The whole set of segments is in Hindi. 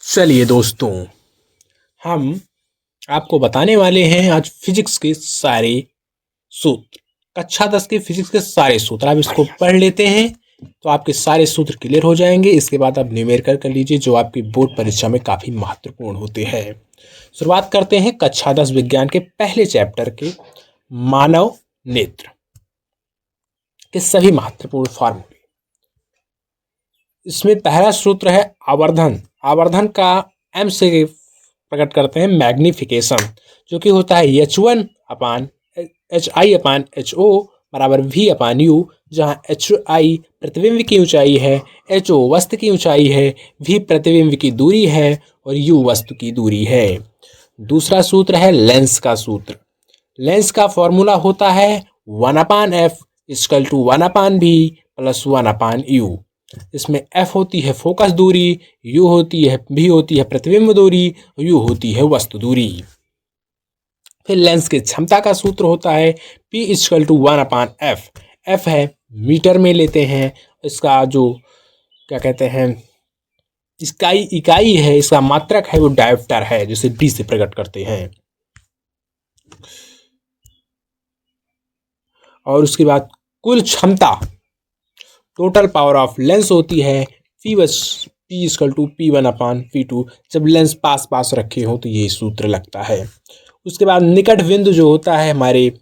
चलिए दोस्तों, हम आपको बताने वाले हैं आज फिजिक्स के सारे सूत्र। कक्षा 10 के फिजिक्स के सारे सूत्र आप इसको पढ़ लेते हैं तो आपके सारे सूत्र क्लियर हो जाएंगे। इसके बाद आप न्यूमेरिकल कर लीजिए जो आपकी बोर्ड परीक्षा में काफ़ी महत्वपूर्ण होते हैं। शुरुआत करते हैं कक्षा 10 विज्ञान के पहले चैप्टर के मानव नेत्र के सभी महत्वपूर्ण फॉर्मूले। इसमें पहला सूत्र है आवर्धन। आवर्धन का एम से प्रकट करते हैं मैग्निफिकेशन, जो कि होता है H1 अपान HI अपान HO बराबर V अपान U, जहाँ HI प्रतिबिंब की ऊंचाई है, HO वस्तु की ऊंचाई है, V प्रतिबिंब की दूरी है और U वस्तु की दूरी है। दूसरा सूत्र है लेंस का सूत्र। लेंस का फॉर्मूला होता है 1/f equal to 1/v plus 1/u। इसमें f होती है फोकस दूरी, u होती है v होती है प्रतिबिंब दूरी, u होती है वस्तु दूरी। फिर लेंस के क्षमता का सूत्र होता है p equal to 1/f। f है मीटर में लेते हैं, इसका जो क्या कहते हैं इकाई है, इसका मात्रक है वो डायोप्टर है, जिसे d से प्रकट करते हैं। और उसके बाद कुल क्षमता टोटल पावर ऑफ लेंस होती है P इक्वल टू P1/P2। जब लेंस पास पास रखे हो तो ये सूत्र लगता है। उसके बाद निकट बिंदु जो होता है हमारे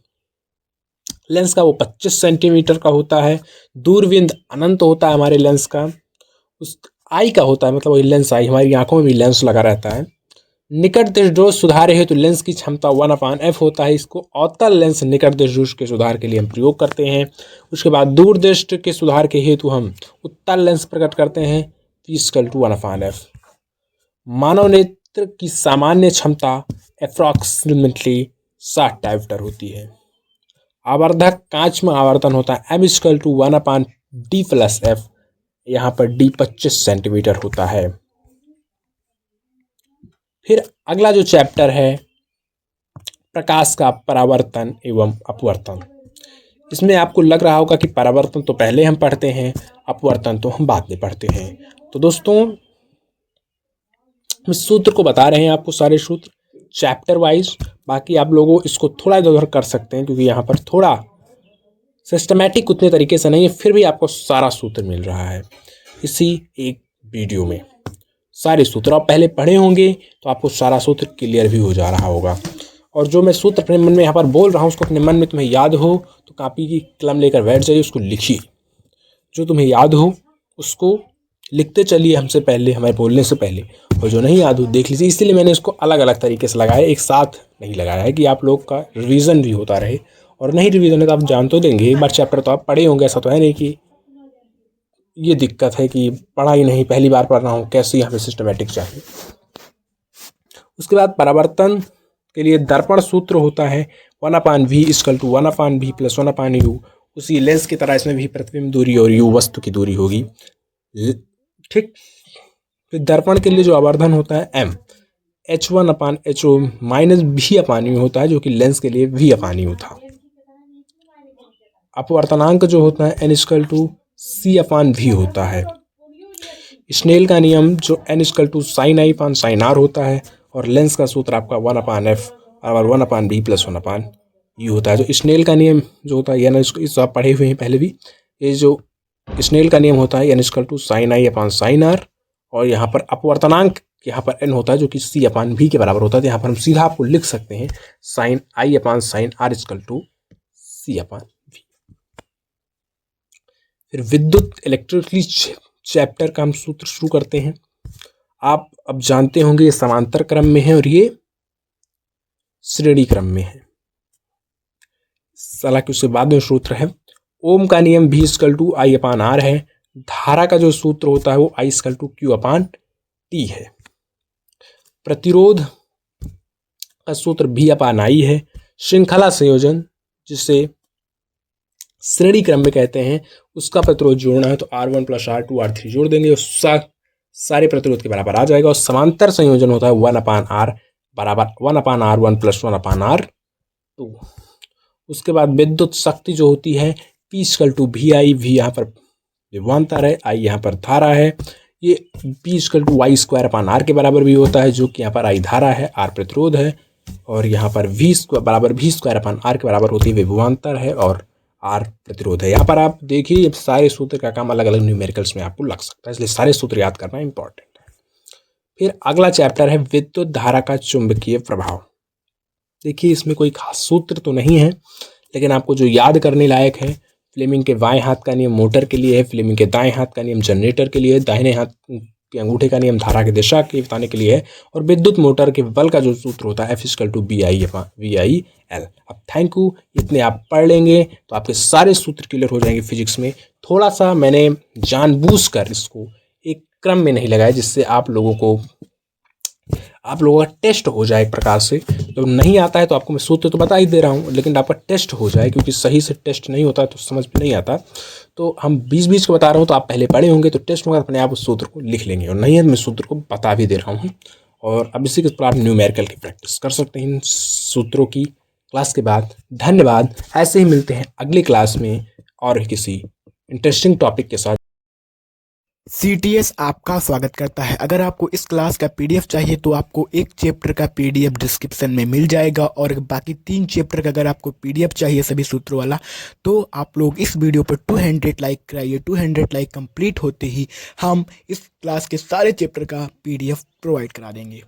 लेंस का वो 25 सेंटीमीटर का होता है। दूर बिंदु अनंत होता है हमारे लेंस का। उस आई का होता है, मतलब वही लेंस आई, हमारी आंखों में भी लेंस लगा रहता है। निकट दृष्टि सुधार है तो लेंस की क्षमता 1/f होता है। इसको अवतल लेंस निकट दृष्टि के सुधार के लिए हम प्रयोग करते हैं। उसके बाद दूर दृष्टि के सुधार के हेतु हम उत्तल लेंस प्रकट करते हैं इक्वल टू 1/f। मानव नेत्र की सामान्य क्षमता अप्रॉक्सीमेटली 60 डायोप्टर होती है। आवर्धक कांच में आवर्तन होता है m equal to 1/d plus f। यहाँ पर d 25 सेंटीमीटर होता है। फिर अगला जो चैप्टर है प्रकाश का परावर्तन एवं अपवर्तन। इसमें आपको लग रहा होगा कि परावर्तन तो पहले हम पढ़ते हैं, अपवर्तन तो हम बाद में पढ़ते हैं। तो दोस्तों हम सूत्र को बता रहे हैं आपको, सारे सूत्र चैप्टर वाइज। बाकी आप लोगों इसको थोड़ा इधर उधर कर सकते हैं क्योंकि यहाँ पर थोड़ा सिस्टमैटिक उतने तरीके से नहीं है, फिर भी आपको सारा सूत्र मिल रहा है इसी एक वीडियो में। सारे सूत्र आप पहले पढ़े होंगे तो आपको सारा सूत्र क्लियर भी हो जा रहा होगा। और जो मैं सूत्र अपने मन में यहाँ पर बोल रहा हूँ उसको अपने मन में तुम्हें याद हो तो कॉपी की कलम लेकर बैठ जाइए, उसको लिखिए। जो तुम्हें याद हो उसको लिखते चलिए हमसे पहले, हमारे बोलने से पहले, और जो नहीं याद हो देख लीजिए। इसलिए मैंने इसको अलग अलग तरीके से लगाया, एक साथ नहीं लगाया है कि आप लोग का रिवीजन भी होता रहे। और नहीं रिवीजन है तो आप जान तो देंगे, एक बार चैप्टर तो आप पढ़े होंगे, ऐसा तो है नहीं कि ये दिक्कत है कि पढ़ा ही नहीं, पहली बार पढ़ रहा हूँ, कैसे यहाँ पे सिस्टमैटिक चाहिए। उसके बाद परावर्तन के लिए दर्पण सूत्र होता है 1/v equal to 1/v plus 1/u। उसी लेंस की तरह इसमें भी प्रतिबिंब दूरी और u वस्तु की दूरी होगी, ठीक। फिर दर्पण के लिए जो आवर्धन होता है m H1/HO माइनस v/u होता है, जो कि लेंस के लिए v/u था। अपवर्तनांक जो होता है n इक्वल टू C/v होता है। स्नेल का नियम जो n equal to sin I sin r होता है। और लेंस का सूत्र आपका 1/f और 1/v प्लस 1/u होता है। जो स्नेल का नियम जो होता है इस आप पढ़े हुए हैं पहले भी। ये जो स्नेल का नियम होता है n equal to sin I sin r, और यहाँ पर अपवर्तनांक यहाँ पर n होता है जो कि C/v के बराबर होता है। तो यहाँ पर हम सीधा आपको लिख सकते हैं sin I sin r equal to C/v। फिर विद्युत इलेक्ट्रिकली चैप्टर का हम सूत्र शुरू करते हैं। आप अब जानते होंगे ये समांतर क्रम में है और ये श्रेणी क्रम में है, हालांकि उसके बाद में सूत्र है। ओम का नियम V इक्वल टू I/R है। धारा का जो सूत्र होता है वो I इक्वल टू Q/T है। प्रतिरोध का सूत्र V/I है। श्रृंखला संयोजन जिसे श्रेणी क्रम में कहते हैं, उसका प्रतिरोध जोड़ना है तो R1 प्लस R2 R3 जोड़ देंगे, सारे प्रतिरोध के बराबर आ जाएगा। और समांतर संयोजन होता है 1/R बराबर 1/R1 प्लस 1/R2। उसके बाद विद्युत शक्ति जो होती है P equal to VI। V यहाँ पर विभवांतर है, I यहाँ पर धारा है। ये P=y² के बराबर भी होता है, जो कि यहाँ पर I धारा है, R प्रतिरोध है, और यहाँ पर V² के बराबर होती है विभवांतर है, और R प्रतिरोध है। यहाँ पर आप देखिए सारे सूत्र का काम अलग अलग न्यूमेरिकल्स में आपको लग सकता है, इसलिए सारे सूत्र याद करना इंपॉर्टेंट है। फिर अगला चैप्टर है विद्युत धारा का चुंबकीय प्रभाव। देखिए इसमें कोई खास सूत्र तो नहीं है, लेकिन आपको जो याद करने लायक है, फ्लेमिंग के बाएं हाथ का नियम मोटर के लिए है, फ्लेमिंग के दाएं हाथ का नियम जनरेटर के लिए है, दाहिने हाथ के अंगूठे का नियम धारा की दिशा के बताने के लिए है, और विद्युत मोटर के बल का जो सूत्र होता है F=BI/VIL। अब थैंक यू, इतने आप पढ़ लेंगे तो आपके सारे सूत्र क्लियर हो जाएंगे फिजिक्स में। थोड़ा सा मैंने जानबूझकर इसको एक क्रम में नहीं लगाया, जिससे आप लोगों का टेस्ट हो जाए एक प्रकार से। तो नहीं आता है तो आपको मैं सूत्र तो बता ही दे रहा हूँ, लेकिन आपका टेस्ट हो जाए, क्योंकि सही से टेस्ट नहीं होता तो समझ में नहीं आता। तो हम बीच को बता रहा हूँ, तो आप पहले पढ़े होंगे, तो टेस्ट होगा अपने आप उस सूत्र को लिख लेंगे, और नहीं है मैं सूत्र को बता भी दे रहा हूँ। और अब इसी के ऊपर आप न्यूमेरिकल की प्रैक्टिस कर सकते हैं इन सूत्रों की क्लास के बाद। धन्यवाद। ऐसे ही मिलते हैं अगली क्लास में और किसी इंटरेस्टिंग टॉपिक के साथ। CTS आपका स्वागत करता है। अगर आपको इस क्लास का PDF चाहिए तो आपको एक चैप्टर का PDF डिस्क्रिप्शन में मिल जाएगा, और बाकी 3 चैप्टर का अगर आपको PDF चाहिए सभी सूत्रों वाला, तो आप लोग इस वीडियो पर 200 लाइक कराइए। 200 लाइक कंप्लीट होते ही हम इस क्लास के सारे चैप्टर का PDF प्रोवाइड करा देंगे।